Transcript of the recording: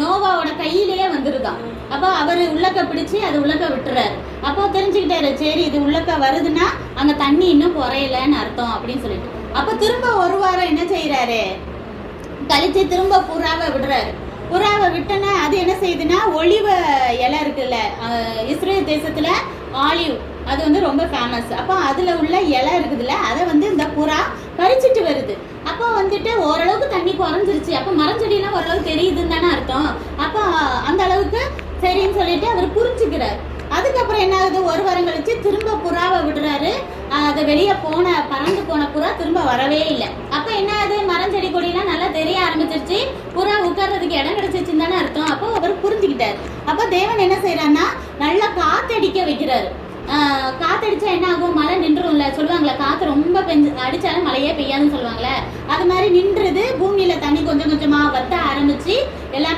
நோவாவோட கையிலேயே வந்துருதான். அப்போ அவர் உள்ளக்க பிடிச்சி அது உள்ளக்க விட்டுறாரு. அப்போ தெரிஞ்சுக்கிட்டாரு, சரி இது உள்ளக்க வருதுன்னா அங்க தண்ணி இன்னும் குறையலன்னு அர்த்தம் அப்படின்னு சொல்லிட்டு. அப்போ திரும்ப ஒரு வாரம் என்ன செய்யறாரு, கழிச்சு திரும்ப புறாவை விடுறாரு. புறாவை விட்டனா அது என்ன செய்யுதுன்னா, ஒலிவ இலை இருக்குல்ல, இஸ்ரேல் தேசத்துல ஆலிவ் அது வந்து ரொம்ப ஃபேமஸ். அப்போ அதுல உள்ள இலை இருக்குதுல்ல, அதை வந்து இந்த புறா பறிச்சுட்டு வருது. அப்போ வந்துட்டு ஓரளவுக்கு தண்ணி குறைஞ்சிருச்சு. அப்போ மரஞ்செடியெல்லாம் ஓரளவுக்கு தெரியுதுன்னு தானே அர்த்தம். அப்போ அந்த அளவுக்கு சரின்னு சொல்லிட்டு அவர் புரிஞ்சுக்கிறார். அதுக்கப்புறம் என்ன ஆகுது, ஒரு வாரம் கழிச்சு திரும்ப புறாவை விடுறாரு. அது வெளியே பறந்து போன புறா திரும்ப வரவே இல்லை. அப்ப என்ன ஆகுது, மரஞ்செடி கொடியெல்லாம் நல்லா தெரிய ஆரம்பிச்சிருச்சு, புறா உட்கார்றதுக்கு இடம் கிடைச்சிருச்சுன்னு தானே அர்த்தம். அப்போ அவர் புரிஞ்சுக்கிட்டாரு. அப்போ தேவன் என்ன செய்யறாருன்னா, நல்லா காத்தடிக்க வைக்கிறாரு. காத்தடிச்சா என்ன ஆகும், மழை நின்றும்ல சொல்லுவாங்களே, காத்து ரொம்ப அடிச்சாலும் மழையே பெய்யாதுன்னு சொல்லுவாங்களே, அது மாதிரி நின்றுது. பூமியில தண்ணி கொஞ்சம் கொஞ்சமா வத்த ஆரம்பிச்சு எல்லாம்